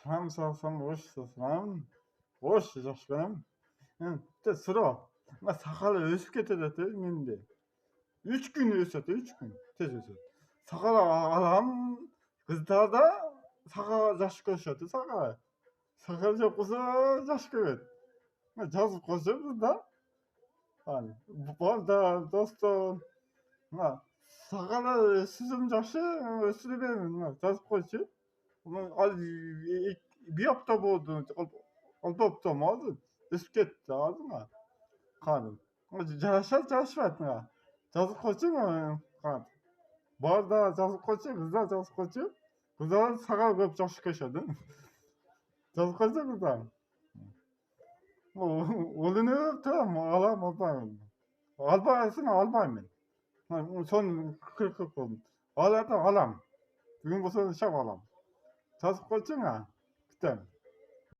Салам, салам. Жакшы күнүм. Тез суроо. Мына сакалы өсүп кетет атат менде. 3 күн өсөт, 3 күн. Тез өсөт. Сакал алам, кыздарда сакал жаш көрүшөт, сакал. Сакал жок болсо жаш көрөт. Жазып койсоңуз да. Аны бар да достор. Мына сакалы өсүрүм жакшы, өсүрө берем. Мына жазып койчу. Ал bir hafta болду. Алты апта болду. Өсүп кетти азыр мына. Каны. Жарашат, жарашпайт мына. Жазып койчу каны. Бар да жазып койчу, кыздар жазып койчу. Кыздар сакал көп жакшы көрүшөт. Жазып койсо кыздар. Ойлонуп турам, алам, албайм. Албайсың, албайм мен. Сону кыркып болдум. Алам. Бүгүн болсо шап алам. Жазып койчу мына. Күтөм.